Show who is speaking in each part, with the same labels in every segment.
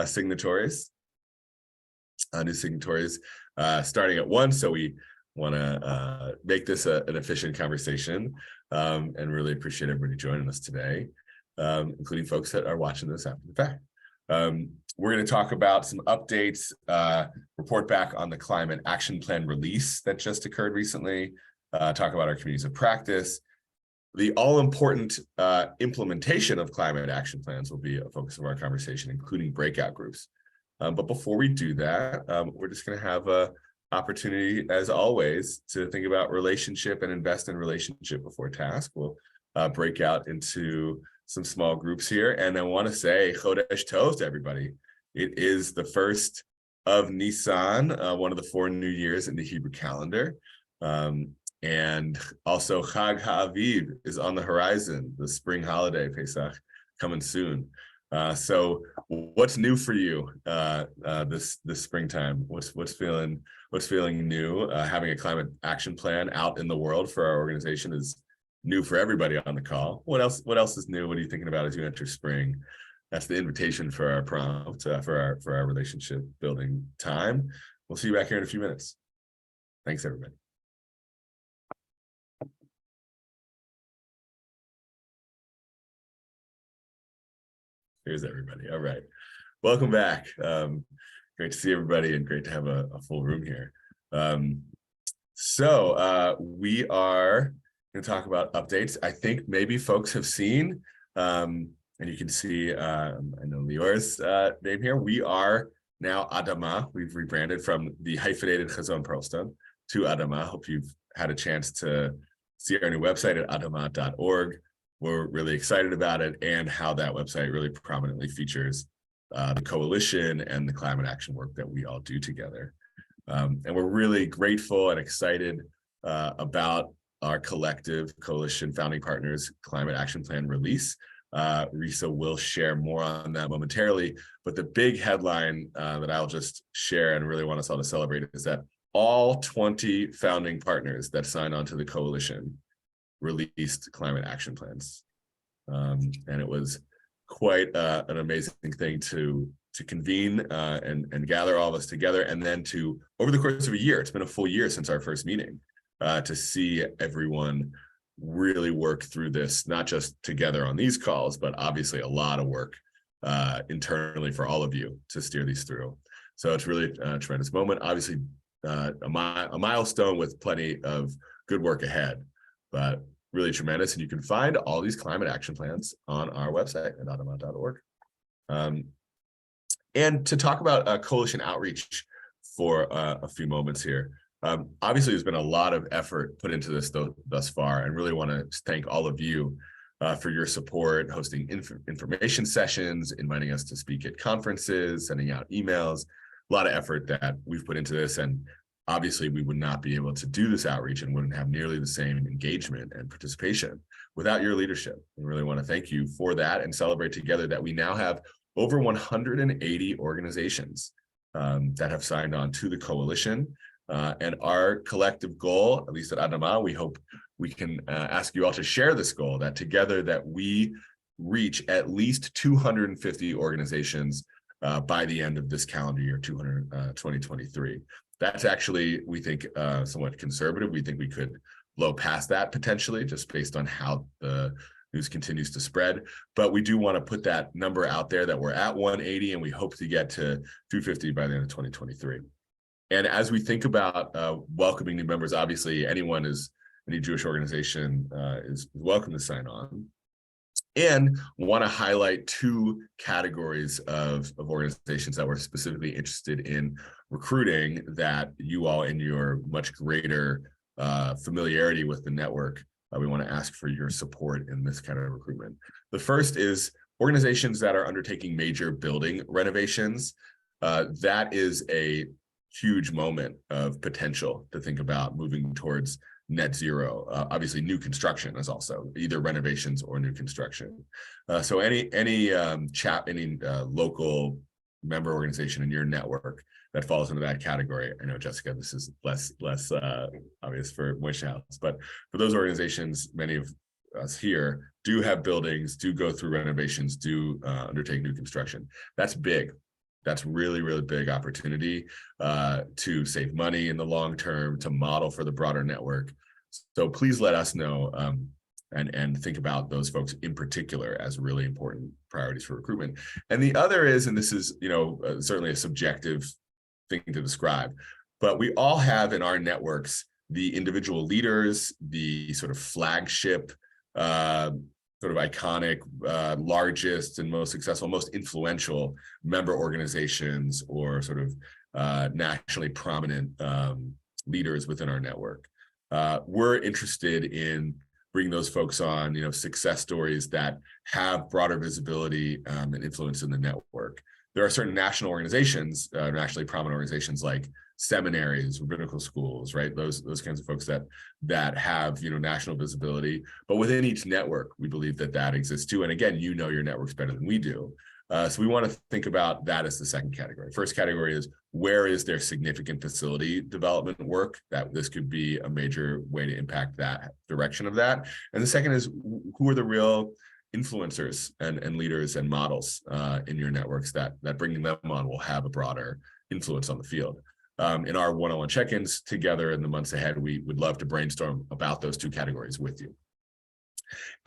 Speaker 1: signatories, starting at 1. So we want to make this an efficient conversation, and really appreciate everybody joining us today, including folks that are watching this after the fact. We're going to talk about some updates, report back on the climate action plan release that just occurred recently, talk about our communities of practice. The all-important implementation of climate action plans will be a focus of our conversation, including breakout groups. But before we do that, we're just going to have an opportunity, as always, to think about relationship and invest in relationship before task. We'll break out into some small groups here. And I want to say Chodesh Tov to everybody. It is the first of Nisan, one of the 4 new years in the Hebrew calendar. And also Chag HaAviv is on the horizon, the spring holiday, Pesach, coming soon. So what's new for you this springtime? What's feeling new? Having a climate action plan out in the world for our organization is new for everybody on the call. What else is new? What are you thinking about as you enter spring? That's the invitation for our prompt, for our relationship building time. We'll see you back here in a few minutes. Thanks, everybody. Here's everybody. All right. Welcome back. Great to see everybody and great to have a full room here. So we are going to talk about updates. I think maybe folks have seen, and you can see, I know Lior's name here. We are now Adama. We've rebranded from the hyphenated Chazon Pearlstone to Adama. Hope you've had a chance to see our new website at adama.org. We're really excited about it and how that website really prominently features the coalition and the climate action work that we all do together. And we're really grateful and excited about our collective coalition founding partners climate action plan release. Risa will share more on that momentarily, but the big headline that I'll just share and really want us all to celebrate is that all 20 founding partners that signed on to the coalition released climate action plans. And it was quite an amazing thing to convene and gather all of us together, and then to, over the course of a year, it's been a full year since our first meeting, to see everyone really work through this, not just together on these calls, but obviously a lot of work internally for all of you to steer these through. So it's really a tremendous moment. Obviously, a milestone with plenty of good work ahead, but really tremendous. And you can find all these climate action plans on our website at adama.org. And to talk about coalition outreach for a few moments here. Obviously, there's been a lot of effort put into this thus far, and really want to thank all of you for your support, hosting information sessions, inviting us to speak at conferences, sending out emails. A lot of effort that we've put into this, and obviously we would not be able to do this outreach and wouldn't have nearly the same engagement and participation without your leadership. We really want to thank you for that and celebrate together that we now have over 180 organizations that have signed on to the coalition. And our collective goal, at least at Adama, we hope we can ask you all to share this goal, that together that we reach at least 250 organizations by the end of this calendar year, 2023. That's actually, we think, somewhat conservative. We think we could blow past that potentially, just based on how the news continues to spread. But we do want to put that number out there that we're at 180, and we hope to get to 250 by the end of 2023. And as we think about welcoming new members, obviously any Jewish organization is welcome to sign on. And want to highlight 2 categories of organizations that we're specifically interested in recruiting, that you all, in your much greater familiarity with the network, we want to ask for your support in this kind of recruitment. The first is organizations that are undertaking major building renovations. That is a huge moment of potential to think about moving towards net zero. Obviously, new construction is also either renovations or new construction. So any local member organization in your network that falls into that category. I know, Jessica, this is less obvious for Moishe House, but for those organizations, many of us here do have buildings, do go through renovations, do undertake new construction. That's big. That's really, really big opportunity to save money in the long term, to model for the broader network. So please let us know and think about those folks in particular as really important priorities for recruitment. And the other is, and this is, certainly a subjective thing to describe, but we all have in our networks the individual leaders, the sort of flagship, sort of iconic, largest and most successful, most influential member organizations or sort of nationally prominent leaders within our network. We're interested in bringing those folks on, success stories that have broader visibility and influence in the network. There are certain national organizations, nationally prominent organizations like seminaries, rabbinical schools, right? Those kinds of folks that have national visibility. But within each network, we believe that exists too. And again, your networks better than we do. So we want to think about that as the second category. First category is, where is there significant facility development work that this could be a major way to impact that direction of that. And the second is, who are the real influencers and leaders and models in your networks that bringing them on will have a broader influence on the field. In our one-on-one check-ins together in the months ahead, we would love to brainstorm about those two categories with you.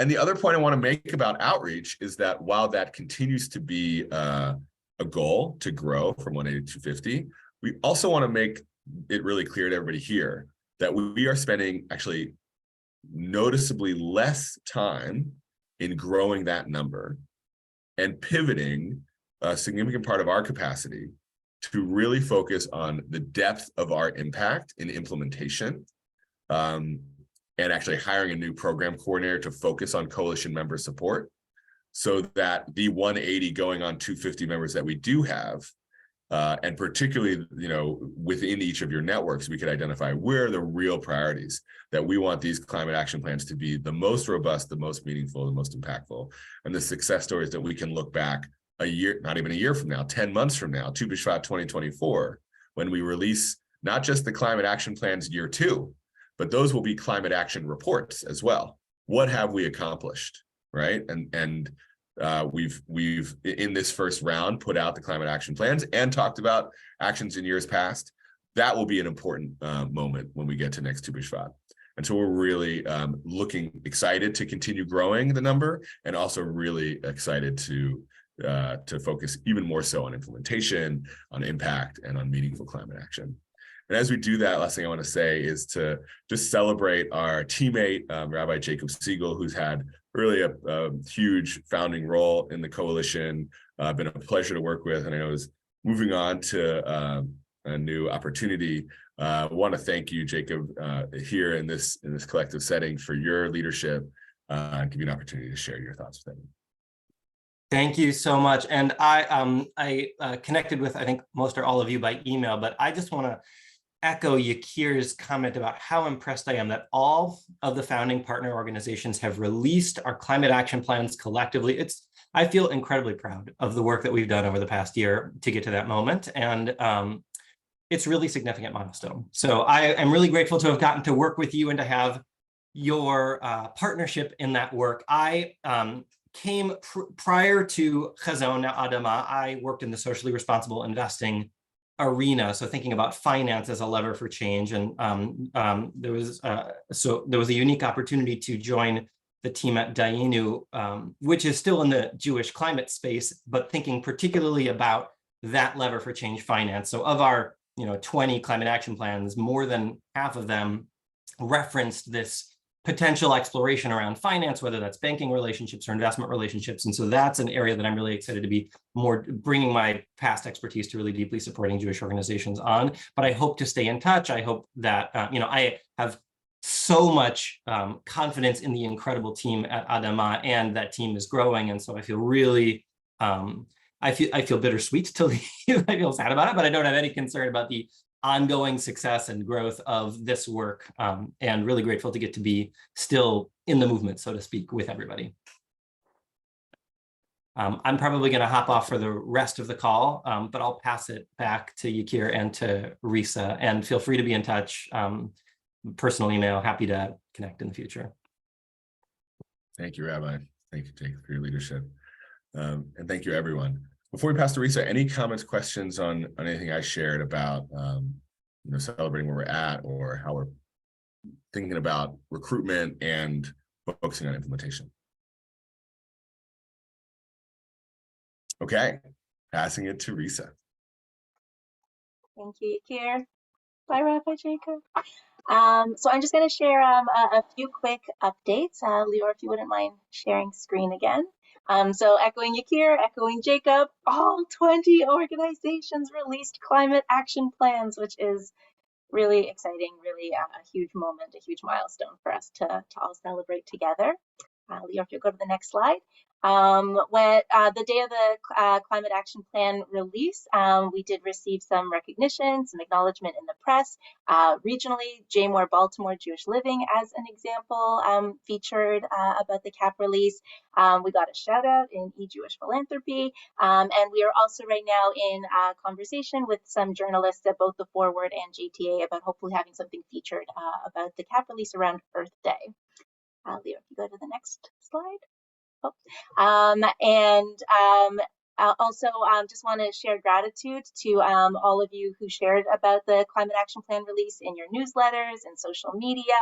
Speaker 1: And the other point I want to make about outreach is that while that continues to be a goal to grow from 180 to 250, we also want to make it really clear to everybody here that we are spending actually noticeably less time in growing that number and pivoting a significant part of our capacity to really focus on the depth of our impact in implementation, and actually hiring a new program coordinator to focus on coalition member support, so that the 180 going on 250 members that we do have, and particularly within each of your networks, we could identify where are the real priorities that we want these climate action plans to be the most robust, the most meaningful, the most impactful, and the success stories that we can look back a year, not even a year from now, 10 months from now, Tu B'Shvat 2024, when we release not just the climate action plans year 2, but those will be climate action reports as well. What have we accomplished, right? And we've in this first round put out the climate action plans and talked about actions in years past. That will be an important moment when we get to next Tu B'Shvat. And so we're really excited to continue growing the number, and also really excited to focus even more so on implementation, on impact, and on meaningful climate action. And as we do that, last thing I want to say is to just celebrate our teammate, Rabbi Jacob Siegel, who's had really a huge founding role in the coalition, been a pleasure to work with, and I know is moving on to a new opportunity. I want to thank you, Jacob, here in this collective setting for your leadership, and give you an opportunity to share your thoughts with them.
Speaker 2: Thank you so much. And I connected with, I think, most or all of you by email, but I just want to echo Yakir's comment about how impressed I am that all of the founding partner organizations have released our climate action plans collectively. I feel incredibly proud of the work that we've done over the past year to get to that moment. And it's really significant milestone. So I am really grateful to have gotten to work with you and to have your partnership in that work. I came prior to Chazon, now Adama. I worked in the socially responsible investing arena, so thinking about finance as a lever for change. And there was a unique opportunity to join the team at Dayenu, which is still in the Jewish climate space, but thinking particularly about that lever for change finance. So of our 20 climate action plans, more than half of them referenced this potential exploration around finance, whether that's banking relationships or investment relationships. And so that's an area that I'm really excited to be more bringing my past expertise to really deeply supporting Jewish organizations on. But I hope to stay in touch. I hope that, I have so much confidence in the incredible team at Adama, and that team is growing. And so I feel really, I feel bittersweet to leave. I feel sad about it, but I don't have any concern about the ongoing success and growth of this work, and really grateful to get to be still in the movement, so to speak, with everybody. I'm probably going to hop off for the rest of the call, but I'll pass it back to Yakir and to Risa, and feel free to be in touch. Personal email, happy to connect in the future.
Speaker 1: Thank you, Rabbi. Thank you, Jake, for your leadership. And thank you, everyone. Before we pass to Risa, any comments, questions on anything I shared about celebrating where we're at or how we're thinking about recruitment and focusing on implementation? Okay, passing it to Risa.
Speaker 3: Thank you, Yakir. Bye, Rabbi Jacob. So I'm just going to share a few quick updates. Lior, if you wouldn't mind sharing screen again. So echoing Yakir, echoing Jacob, all 20 organizations released climate action plans, which is really exciting, really a huge moment, a huge milestone for us to all celebrate together. Lior, if you'll go to the next slide. When the day of the Climate Action Plan release, we did receive some recognition, some acknowledgement in the press. Regionally, Jaymore Baltimore Jewish Living, as an example, featured about the CAP release. We got a shout out in eJewish Philanthropy, and we are also right now in conversation with some journalists at both the Forward and JTA about hopefully having something featured about the CAP release around Earth Day. Leo, if you go to the next slide. Also, just want to share gratitude to all of you who shared about the Climate Action Plan release in your newsletters and social media.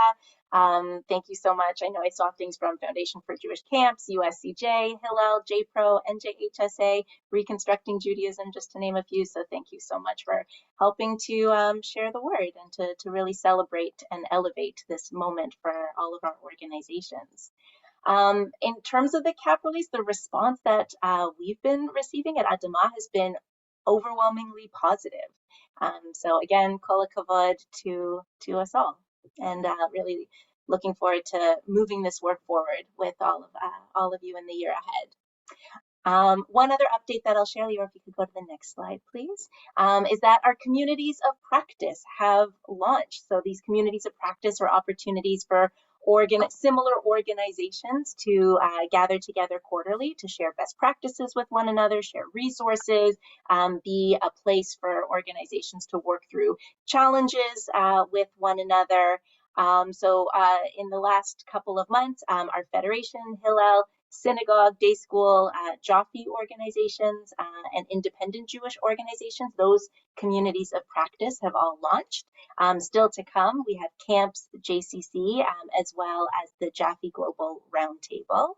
Speaker 3: Thank you so much. I know I saw things from Foundation for Jewish Camps, USCJ, Hillel, JPRO, NJHSA, Reconstructing Judaism, just to name a few. So thank you so much for helping to share the word and to really celebrate and elevate this moment for all of our organizations. In terms of the CAP release, the response that we've been receiving at Adamah has been overwhelmingly positive. So again, kol hakavod to us all, and really looking forward to moving this work forward with all of you in the year ahead. One other update that I'll share, Lior, if you could go to the next slide, please, is that our communities of practice have launched. So these communities of practice are opportunities for similar organizations to gather together quarterly to share best practices with one another, share resources, be a place for organizations to work through challenges with one another. So in the last couple of months, our Federation, Hillel, Synagogue, Day School, Jaffe organizations, and independent Jewish organizations, those communities of practice have all launched. Still to come, we have camps, JCC, as well as the Jaffe Global Roundtable.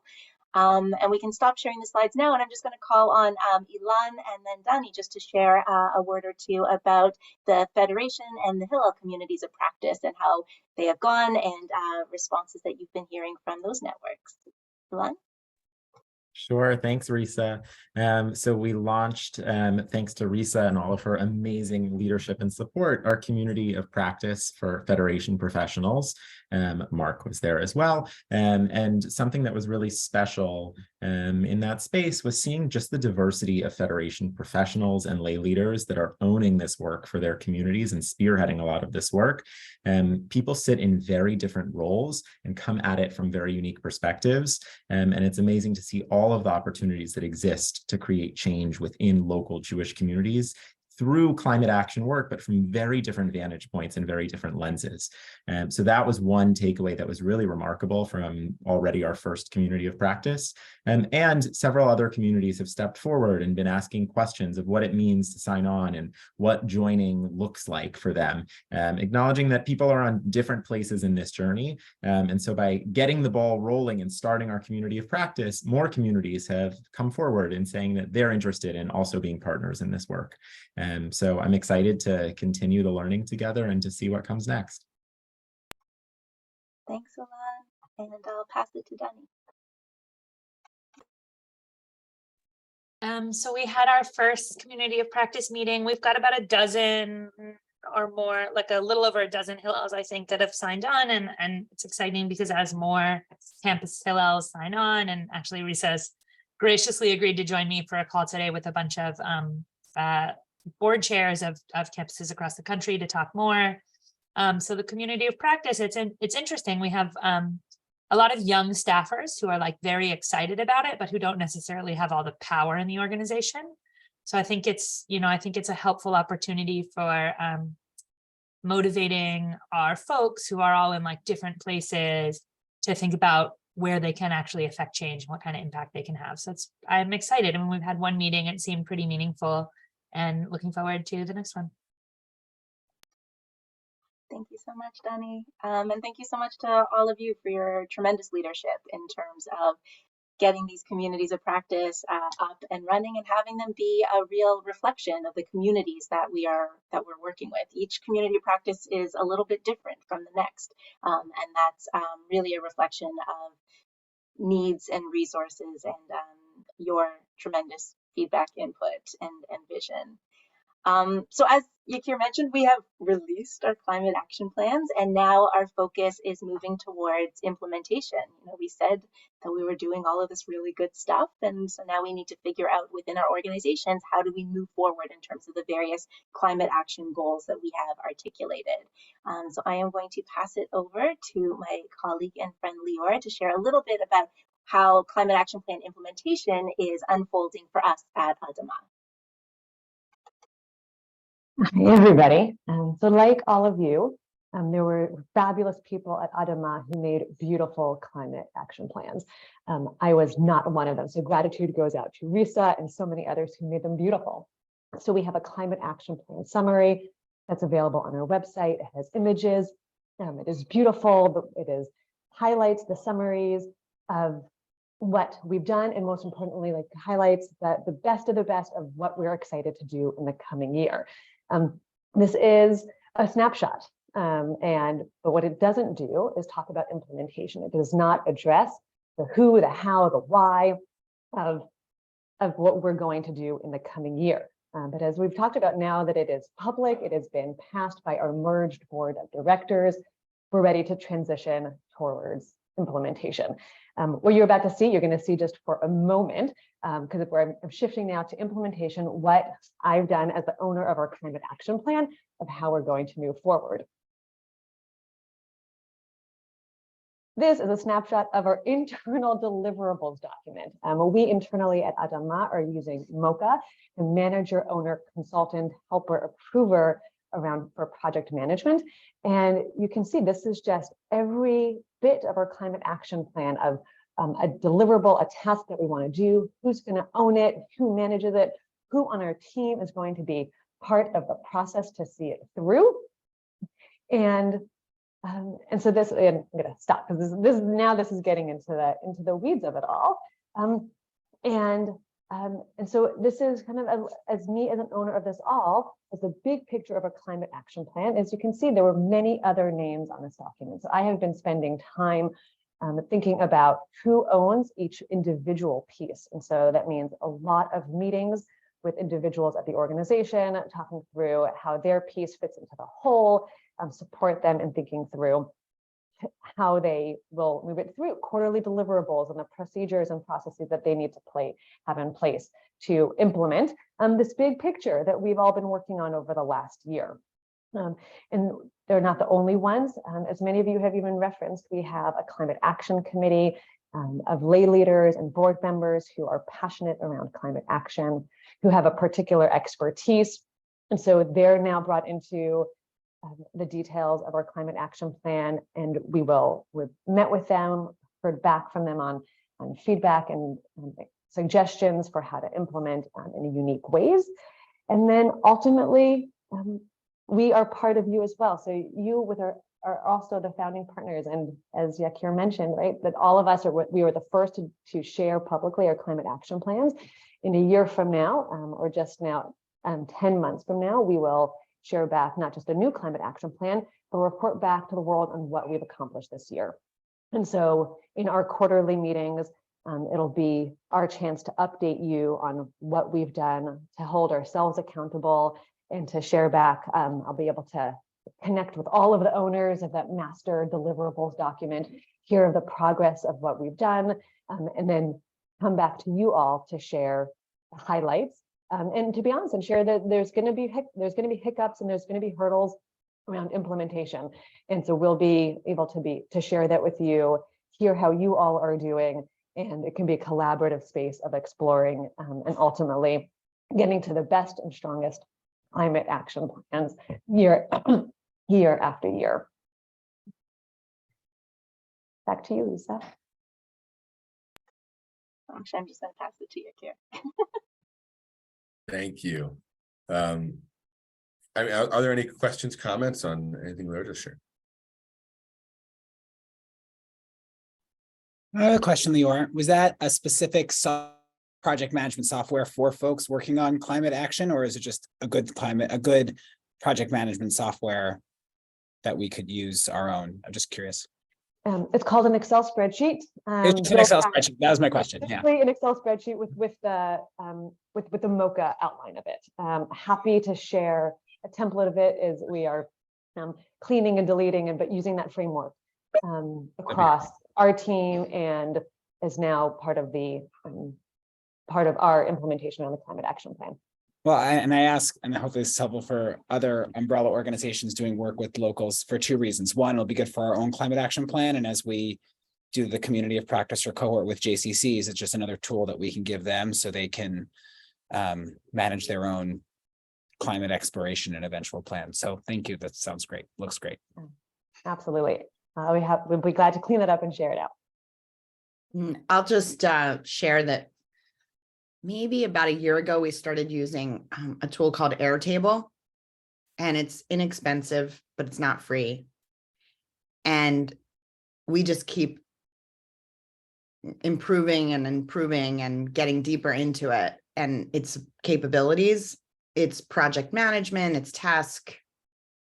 Speaker 3: And we can stop sharing the slides now, and I'm just going to call on Ilan and then Dani just to share a word or two about the Federation and the Hillel communities of practice and how they have gone and responses that you've been hearing from those networks. Ilan?
Speaker 4: Sure. Thanks, Risa. So we launched, thanks to Risa and all of her amazing leadership and support, our community of practice for Federation professionals. Mark was there as well. And something that was really special in that space was seeing just the diversity of Federation professionals and lay leaders that are owning this work for their communities and spearheading a lot of this work. People sit in very different roles and come at it from very unique perspectives. And it's amazing to see all of the opportunities that exist to create change within local Jewish communities through climate action work, but from very different vantage points and very different lenses. So that was one takeaway that was really remarkable from already our first community of practice. And several other communities have stepped forward and been asking questions of what it means to sign on and what joining looks like for them, acknowledging that people are on different places in this journey. And so by getting the ball rolling and starting our community of practice, more communities have come forward in saying that they're interested in also being partners in this work. So I'm excited to continue the learning together and to see what comes next.
Speaker 3: Thanks, Ilan, and I'll pass it to Dani.
Speaker 5: So we had our first community of practice meeting. We've got about a dozen or more, like a little over a dozen Hillels, I think, that have signed on. And it's exciting because as more campus Hillels sign on, and actually Risa has graciously agreed to join me for a call today with a bunch of board chairs of campuses across the country to talk more. So the community of practice, it's interesting. We have a lot of young staffers who are like very excited about it, but who don't necessarily have all the power in the organization. So I think it's a helpful opportunity for motivating our folks who are all in like different places to think about where they can actually affect change, what kind of impact they can have. So I'm excited. I mean, we've had one meeting, it seemed pretty meaningful, and looking forward to the next one.
Speaker 3: Thank you so much, Dani. And thank you so much to all of you for your tremendous leadership in terms of getting these communities of practice up and running and having them be a real reflection of the communities that we're working with. Each community of practice is a little bit different from the next, and that's really a reflection of needs and resources and your tremendous feedback, input, and vision. So as Yakir mentioned, we have released our climate action plans, and now our focus is moving towards implementation. You know, we said that we were doing all of this really good stuff, and so now we need to figure out within our organizations, how do we move forward in terms of the various climate action goals that we have articulated. So I am going to pass it over to my colleague and friend Lior to share a little bit about how climate action plan implementation is unfolding for us at Adama.
Speaker 6: Hi, everybody. So like all of you, there were fabulous people at Adama who made beautiful climate action plans. I was not one of them. So gratitude goes out to Risa and so many others who made them beautiful. So we have a climate action plan summary that's available on our website. It has images. It is beautiful, but it is highlights the summaries of what we've done, and most importantly, like highlights that the best of what we're excited to do in the coming year. This is a snapshot, but what it doesn't do is talk about implementation. It does not address the who, the how, the why of what we're going to do in the coming year. But as we've talked about, now that it is public, it has been passed by our merged board of directors, we're ready to transition towards implementation. What you're about to see, you're going to see just for a moment, because I'm shifting now to implementation, what I've done as the owner of our climate action plan of how we're going to move forward. This is a snapshot of our internal deliverables document. We internally at Adama are using MOCA, the manager, owner, consultant, helper, approver for project management. And you can see this is just every bit of our climate action plan of a deliverable, a task that we want to do, who's going to own it, who manages it, who on our team is going to be part of the process to see it through. And so this, and I'm going to stop because this is getting into the weeds of it all. And so this is kind of as me as an owner of this all, as the big picture of a climate action plan. As you can see, there were many other names on this document. So I have been spending time thinking about who owns each individual piece. And so that means a lot of meetings with individuals at the organization, talking through how their piece fits into the whole, support them in thinking through how they will move it through quarterly deliverables and the procedures and processes that they need to have in place to implement this big picture that we've all been working on over the last year. And they're not the only ones. As many of you have even referenced, we have a climate action committee of lay leaders and board members who are passionate around climate action, who have a particular expertise. And so they're now brought into the details of our climate action plan, and we've met with them, heard back from them on feedback and suggestions for how to implement in unique ways. And then ultimately, we are part of you as well. So you are also the founding partners. And as Yakir mentioned, right, that all of us we were the first to share publicly our climate action plans. In a year from now, or just now, 10 months from now, we will share back not just a new climate action plan, but report back to the world on what we've accomplished this year. And so in our quarterly meetings, it'll be our chance to update you on what we've done, to hold ourselves accountable, and to share back. I'll be able to connect with all of the owners of that master deliverables document, hear the progress of what we've done, and then come back to you all to share the highlights. And to be honest, and share that there's going to be hiccups and there's going to be hurdles around implementation. And so we'll be able to share that with you, hear how you all are doing, and it can be a collaborative space of exploring and ultimately getting to the best and strongest climate action plans year after year. Back to you, Lisa.
Speaker 3: So I'm just going to pass it to you, Kier.
Speaker 1: Thank you. I mean, are there any questions, comments on anything we were just sharing?
Speaker 7: I have a question, Lior. Was that a specific project management software for folks working on climate action, or is it just a good project management software that we could use our own? I'm just curious.
Speaker 6: It's called an Excel spreadsheet.
Speaker 7: It's just an Excel spreadsheet. That was my question. Yeah.
Speaker 6: Basically an Excel spreadsheet with the Mocha outline of it. Happy to share a template of it as we are cleaning and deleting but using that framework across our team and is now part of our implementation on the climate action plan.
Speaker 7: Well, I ask, and hopefully this is helpful for other umbrella organizations doing work with locals for two reasons. One, it'll be good for our own climate action plan. And as we do the community of practice or cohort with JCCs, it's just another tool that we can give them so they can manage their own climate exploration and eventual plan. So thank you. That sounds great. Looks great.
Speaker 6: Absolutely. We'll be glad to clean it up and share it out.
Speaker 8: I'll just share that maybe about a year ago, we started using a tool called Airtable, and it's inexpensive, but it's not free. And we just keep improving and getting deeper into it and its capabilities. It's project management, it's task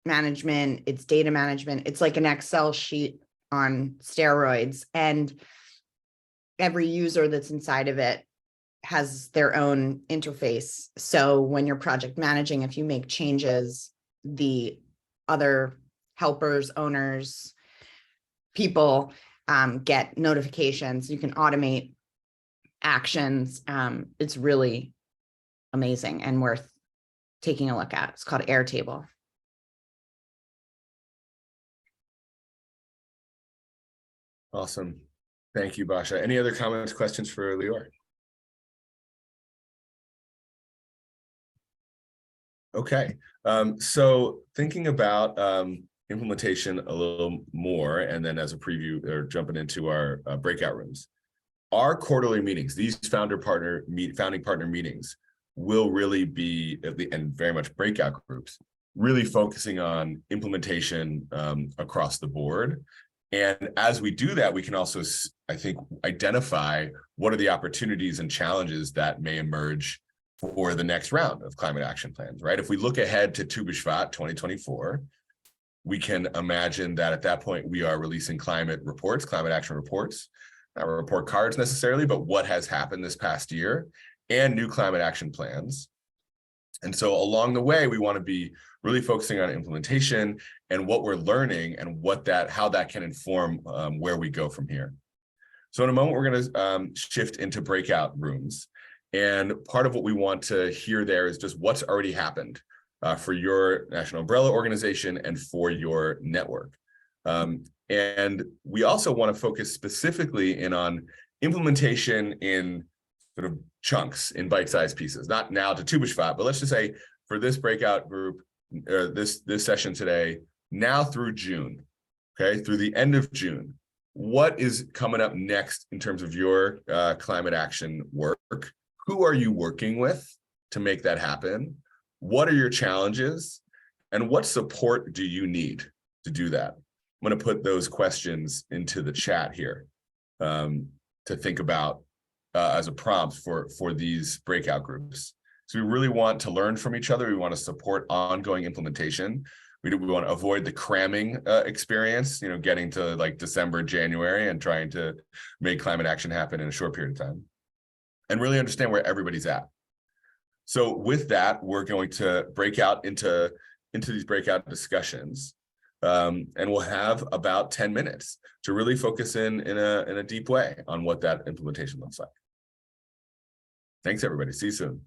Speaker 8: management, it's data management. It's like an Excel sheet on steroids, and every user that's inside of it has their own interface. So when you're project managing, if you make changes, the other helpers, owners, people get notifications. You can automate actions. It's really amazing and worth taking a look at. It's called Airtable.
Speaker 1: Awesome. Thank you, Basha. Any other comments, questions for Lior? Okay, so thinking about implementation a little more, and then as a preview or jumping into our breakout rooms, our quarterly meetings, these founding partner meetings will really be, and very much breakout groups, really focusing on implementation across the board. And as we do that, we can also, I think, identify what are the opportunities and challenges that may emerge for the next round of climate action plans, right? If we look ahead to Tu B'Shvat 2024, we can imagine that at that point we are releasing climate action reports, not report cards necessarily, but what has happened this past year and new climate action plans. And so along the way, we want to be really focusing on implementation and what we're learning and how that can inform where we go from here. So in a moment, we're going to shift into breakout rooms. And part of what we want to hear there is just what's already happened for your national umbrella organization and for your network. And we also want to focus specifically in on implementation in sort of chunks, in bite-sized pieces, not now to Tu B'Shvat, but let's just say for this breakout group, this session today, now through June, okay, through the end of June, what is coming up next in terms of your climate action work? Who are you working with to make that happen? What are your challenges? And what support do you need to do that? I'm going to put those questions into the chat here to think about as a prompt for these breakout groups. So we really want to learn from each other. We want to support ongoing implementation. We want to avoid the cramming experience, getting to like December, January and trying to make climate action happen in a short period of time. And really understand where everybody's at. So with that, we're going to break out into these breakout discussions, and we'll have about 10 minutes to really focus in a deep way on what that implementation looks like. Thanks, everybody. See you soon.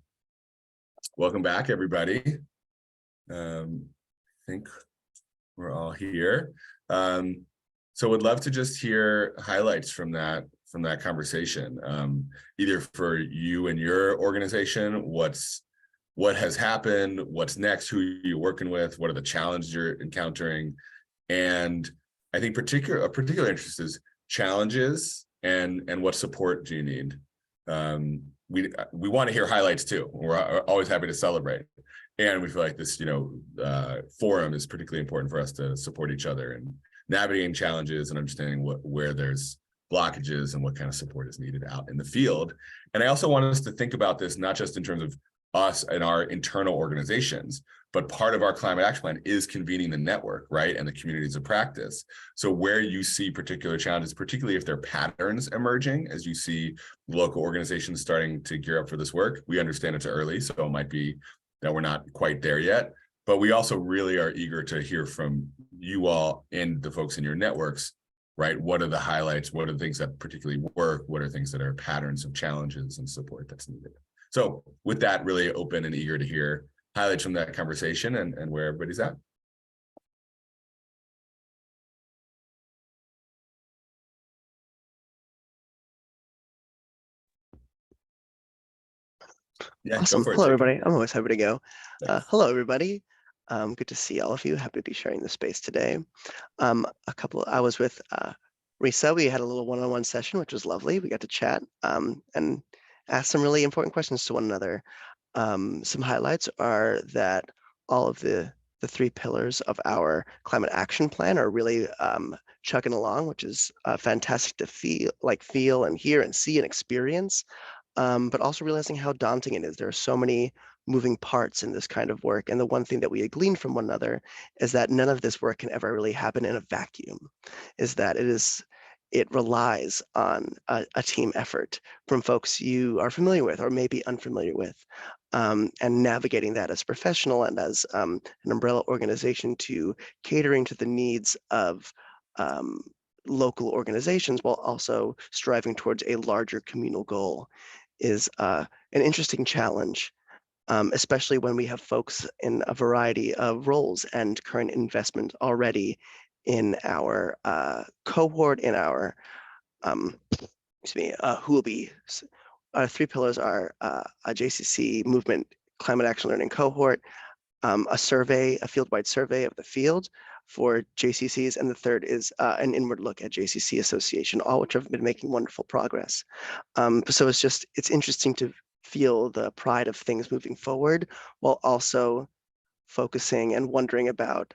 Speaker 1: Welcome back, everybody. I think we're all here. So would love to just hear highlights from that conversation, either for you and your organization, what has happened, what's next, who you're working with, what are the challenges you're encountering, and I think particular interest is challenges and what support do you need. we want to hear highlights too. We're always happy to celebrate. And we feel like this, forum is particularly important for us to support each other and navigating challenges and understanding where there's blockages and what kind of support is needed out in the field. And I also want us to think about this, not just in terms of us and our internal organizations, but part of our climate action plan is convening the network, right? And the communities of practice. So where you see particular challenges, particularly if there are patterns emerging, as you see local organizations starting to gear up for this work, we understand it's early, so it might be that we're not quite there yet, but we also really are eager to hear from you all and the folks in your networks, right? What are the highlights? What are the things that particularly work? What are things that are patterns of challenges and support that's needed? So with that, really open and eager to hear highlights from that conversation and where everybody's at. Yeah,
Speaker 9: Awesome.
Speaker 1: go for it.
Speaker 9: Hello,
Speaker 1: Jacob.
Speaker 9: everybody. I'm always happy to go.
Speaker 1: Thanks.
Speaker 9: Hello, everybody. Good to see all of you. Happy to be sharing the space today. I was with Risa. We had a little one-on-one session, which was lovely. We got to chat and ask some really important questions to one another. Some highlights are that all of the three pillars of our climate action plan are really chugging along, which is fantastic to feel and hear and see and experience. But also realizing how daunting it is. There are so many moving parts in this kind of work. And the one thing that we glean from one another is that none of this work can ever really happen in a vacuum, is that it relies on a team effort from folks you are familiar with or maybe unfamiliar with, and navigating that as a professional and as an umbrella organization to catering to the needs of local organizations while also striving towards a larger communal goal is an interesting challenge, especially when we have folks in a variety of roles and current investment already in our cohort, in our, who will be, our three pillars are a JCC movement climate action learning cohort, a survey, a field-wide survey of the field for JCCs, and the third is an inward look at JCC Association, all which have been making wonderful progress. So it's interesting to feel the pride of things moving forward while also focusing and wondering about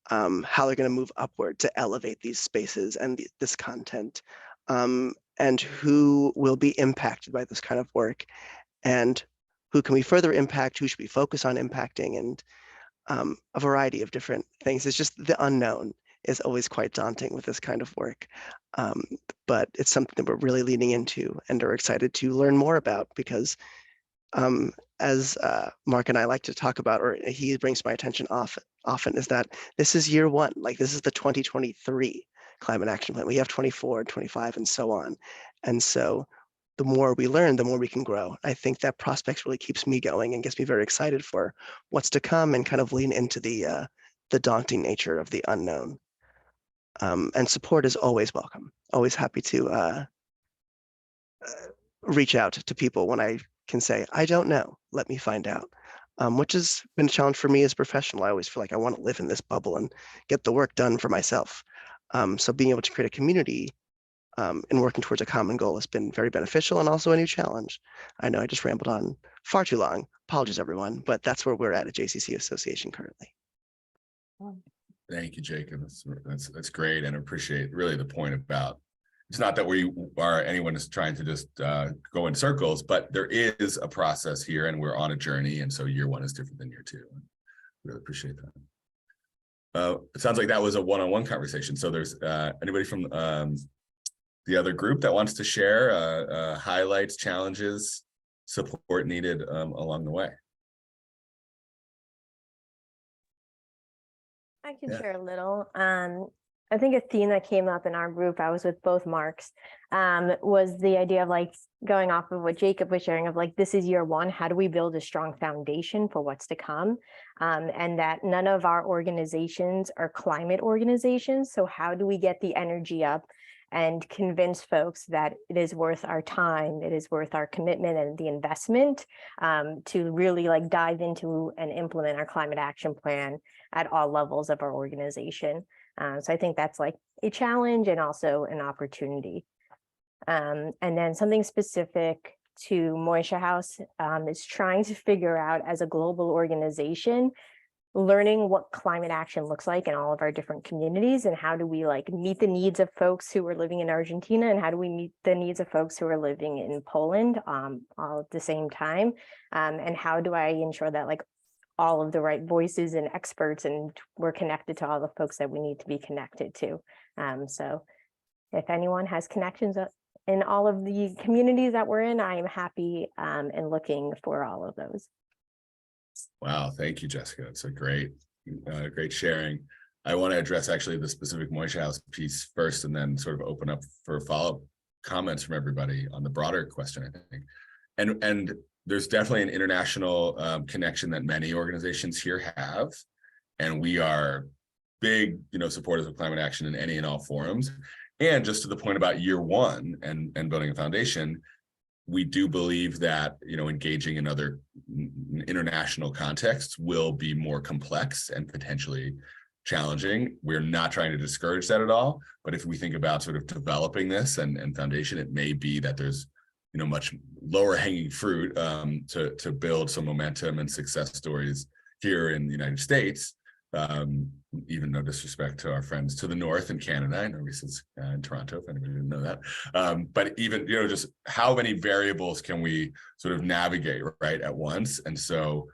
Speaker 9: how they're going to move upward to elevate these spaces and this content, and who will be impacted by this kind of work, and who can we further impact, who should we focus on impacting, and a variety of different things. It's just the unknown is always quite daunting with this kind of work. But it's something that we're really leaning into and are excited to learn more about because as Mark and I like to talk about, or he brings to my attention often, is that this is year one. Like this is the 2023 climate action plan. We have 24, 25, and so on. And so the more we learn, the more we can grow. I think that prospects really keeps me going and gets me very excited for what's to come and kind of lean into the daunting nature of the unknown. And support is always welcome. Always happy to reach out to people when I can say, I don't know, let me find out, which has been a challenge for me as a professional. I always feel like I want to live in this bubble and get the work done for myself. So being able to create a community and working towards a common goal has been very beneficial and also a new challenge. I know I just rambled on far too long. Apologies, everyone, but that's where we're at JCC Association currently.
Speaker 1: Thank you, Jacob. That's great, and appreciate really the point about it's not that anyone is trying to just go in circles, but there is a process here, and we're on a journey, and so year one is different than year two. Really appreciate that. It sounds like that was a one-on-one conversation. So there's anybody from the other group that wants to share highlights, challenges, support needed along the way.
Speaker 10: I can
Speaker 1: Yeah.
Speaker 10: share a little. I think a theme that came up in our group, I was with both Marks, was the idea of like going off of what Jacob was sharing of like, this is year one, how do we build a strong foundation for what's to come? And that none of our organizations are climate organizations. So how do we get the energy up and convince folks that it is worth our time, it is worth our commitment and the investment to really like dive into and implement our climate action plan at all levels of our organization. So I think that's like a challenge and also an opportunity. And then something specific to Moishe House is trying to figure out, as a global organization, learning what climate action looks like in all of our different communities, and how do we like meet the needs of folks who are living in Argentina, and how do we meet the needs of folks who are living in Poland all at the same time, and how do I ensure that like all of the right voices and experts, and we're connected to all the folks that we need to be connected to. So if anyone has connections in all of the communities that we're in, I am happy and looking for all of those.
Speaker 1: Wow, thank you, Jessica. It's a great sharing. I want to address actually the specific Moishe House piece first, and then sort of open up for follow-up comments from everybody on the broader question, I think. And there's definitely an international connection that many organizations here have, and we are big, supporters of climate action in any and all forums. And just to the point about year one and building a foundation, we do believe that, engaging in other international contexts will be more complex and potentially challenging. We're not trying to discourage that at all. But if we think about sort of developing this and foundation, it may be that there's, much lower hanging fruit to build some momentum and success stories here in the United States. Even no disrespect to our friends to the north in Canada. I know Risa's in Toronto, if anybody didn't know that. But even, just how many variables can we sort of navigate right at once? And so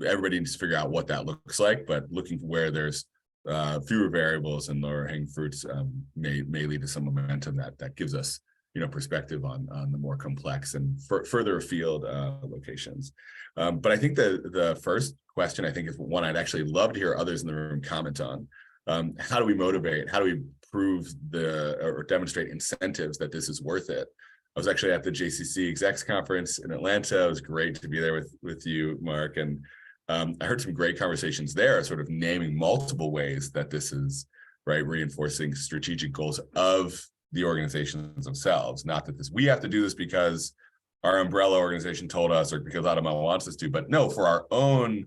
Speaker 1: everybody needs to figure out what that looks like, but looking where there's fewer variables and lower hanging fruits may lead to some momentum that gives us, perspective on the more complex and further afield locations. But I think the first question, I think, is one I'd actually love to hear others in the room comment on. How do we motivate? How do we prove or demonstrate incentives that this is worth it? I was actually at the JCC Execs Conference in Atlanta. It was great to be there with you, Mark. And I heard some great conversations there, sort of naming multiple ways that this is reinforcing strategic goals of the organizations themselves. Not that we have to do this because our umbrella organization told us, or because Adama wants us to, but no, for our own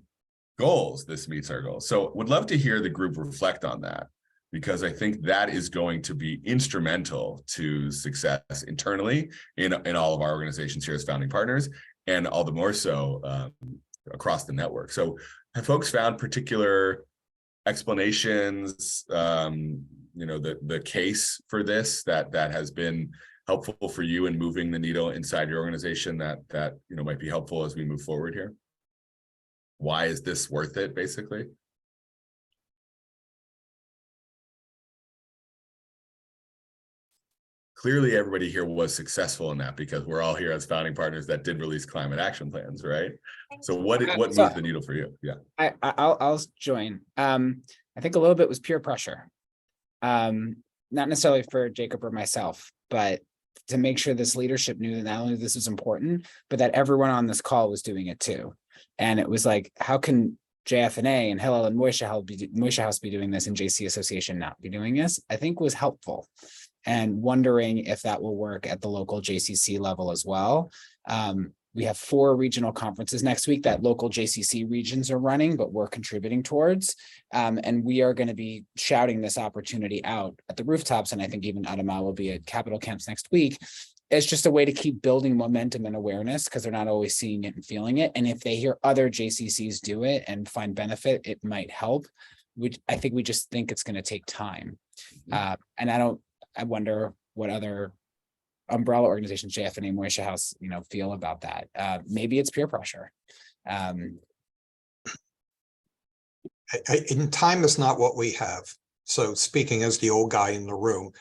Speaker 1: goals, this meets our goals. So would love to hear the group reflect on that, because I think that is going to be instrumental to success internally in all of our organizations here as founding partners, and all the more so across the network. So have folks found particular explanations, the case for this that has been helpful for you in moving the needle inside your organization that might be helpful as we move forward here? Why is this worth it, basically? Clearly, everybody here was successful in that, because we're all here as founding partners that did release climate action plans, right? So what moved the needle for you? Yeah,
Speaker 7: I'll join. I think a little bit was peer pressure. Not necessarily for Jacob or myself, but to make sure this leadership knew that not only this was important, but that everyone on this call was doing it too. And it was like, how can JFNA and Hillel and Moishe House be doing this and JC Association not be doing this? I think was helpful, and wondering if that will work at the local JCC level as well. We have 4 regional conferences next week that local JCC regions are running, but we're contributing towards. And we are going to be shouting this opportunity out at the rooftops. And I think even Adama will be at Capital Camps next week. It's just a way to keep building momentum and awareness, because they're not always seeing it and feeling it. And if they hear other JCCs do it and find benefit, it might help. I think we just think it's going to take time. And I wonder what other umbrella organizations, JFNA, Moishe House, feel about that. Maybe it's peer pressure.
Speaker 11: In time is not what we have. So speaking as the old guy in the room,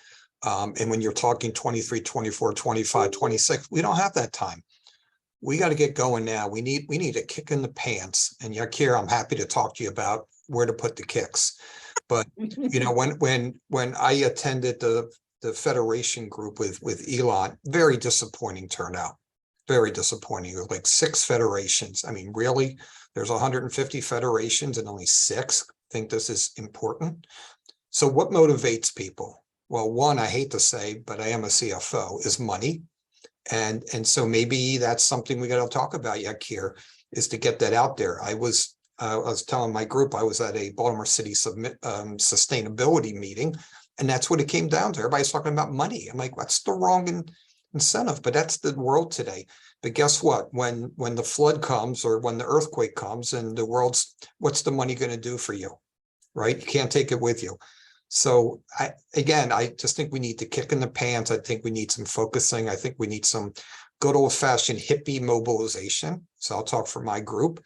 Speaker 11: and when you're talking 23, 24, 25, 26, we don't have that time. We got to get going now. We need a kick in the pants. And Yakir, I'm happy to talk to you about where to put the kicks. But when I attended the federation group with Elon, very disappointing turnout. Very disappointing. There were like 6 federations. I mean, really, there's 150 federations and only 6 think this is important. So what motivates people? Well, one, I hate to say, but I am a CFO, is money. And so maybe that's something we got to talk about, Yakir, is to get that out there. I was telling my group, I was at a Baltimore City sustainability meeting, and that's what it came down to. Everybody's talking about money. I'm like, what's the wrong incentive, but that's the world today. But guess what? When the flood comes or when the earthquake comes and the world's, what's the money going to do for you? Right? You can't take it with you. So I just think we need to kick in the pants. I think we need some focusing. I think we need some good old fashioned hippie mobilization. So I'll talk for my group,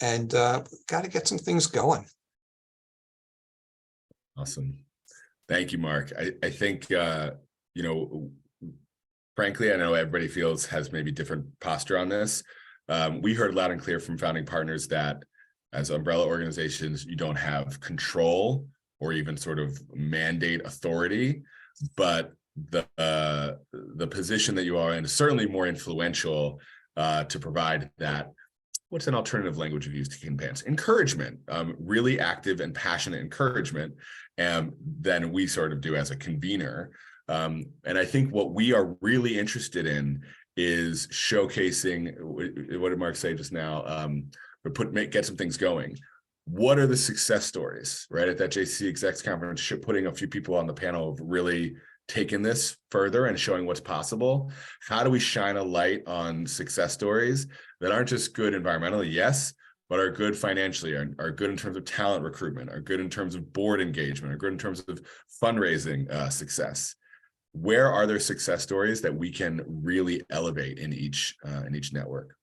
Speaker 11: and got to get some things going.
Speaker 1: Awesome. Thank you, Mark. I think, frankly, I know everybody has maybe different posture on this. We heard loud and clear from founding partners that as umbrella organizations, you don't have control or even sort of mandate authority, but the position that you are in is certainly more influential to provide that. What's an alternative language of use to campaigns? Encouragement, really active and passionate encouragement, than we sort of do as a convener. And I think what we are really interested in is showcasing, what did Mark say just now? Get some things going. What are the success stories, right? At that JCC Execs Conference, putting a few people on the panel of really taking this further and showing what's possible. How do we shine a light on success stories that aren't just good environmentally, yes, but are good financially, are good in terms of talent recruitment, are good in terms of board engagement, are good in terms of fundraising success? Where are there success stories that we can really elevate in each network?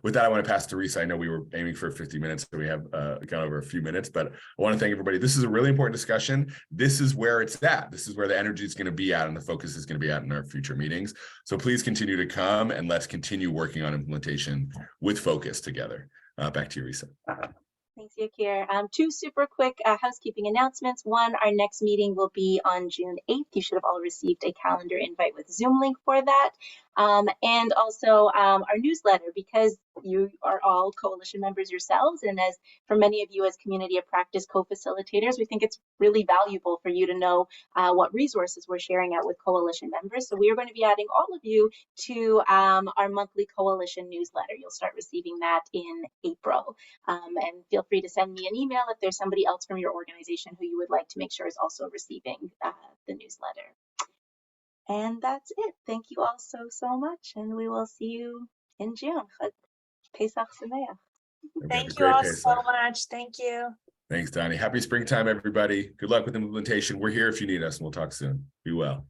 Speaker 1: With that, I want to pass to Risa. I know we were aiming for 50 minutes, so we have gone over a few minutes, but I want to thank everybody. This is a really important discussion. This is where it's at. This is where the energy is going to be at and the focus is going to be at in our future meetings. So please continue to come and let's continue working on implementation with focus together. Back to you, Risa.
Speaker 3: Thanks, Yakir. Two super quick housekeeping announcements. One, our next meeting will be on June 8th. You should have all received a calendar invite with Zoom link for that. And also our newsletter, because you are all coalition members yourselves, and as for many of you as community of practice co-facilitators, we think it's really valuable for you to know what resources we're sharing out with coalition members. So we are going to be adding all of you to our monthly coalition newsletter. You'll start receiving that in April. And feel free to send me an email if there's somebody else from your organization who you would like to make sure is also receiving the newsletter. And that's it. Thank you all so much, and we will see you in June. Pesach Sameach.
Speaker 5: Thank you all so much. Thank you.
Speaker 1: Thanks, Donnie. Happy springtime, everybody. Good luck with implementation. We're here if you need us, and we'll talk soon. Be well.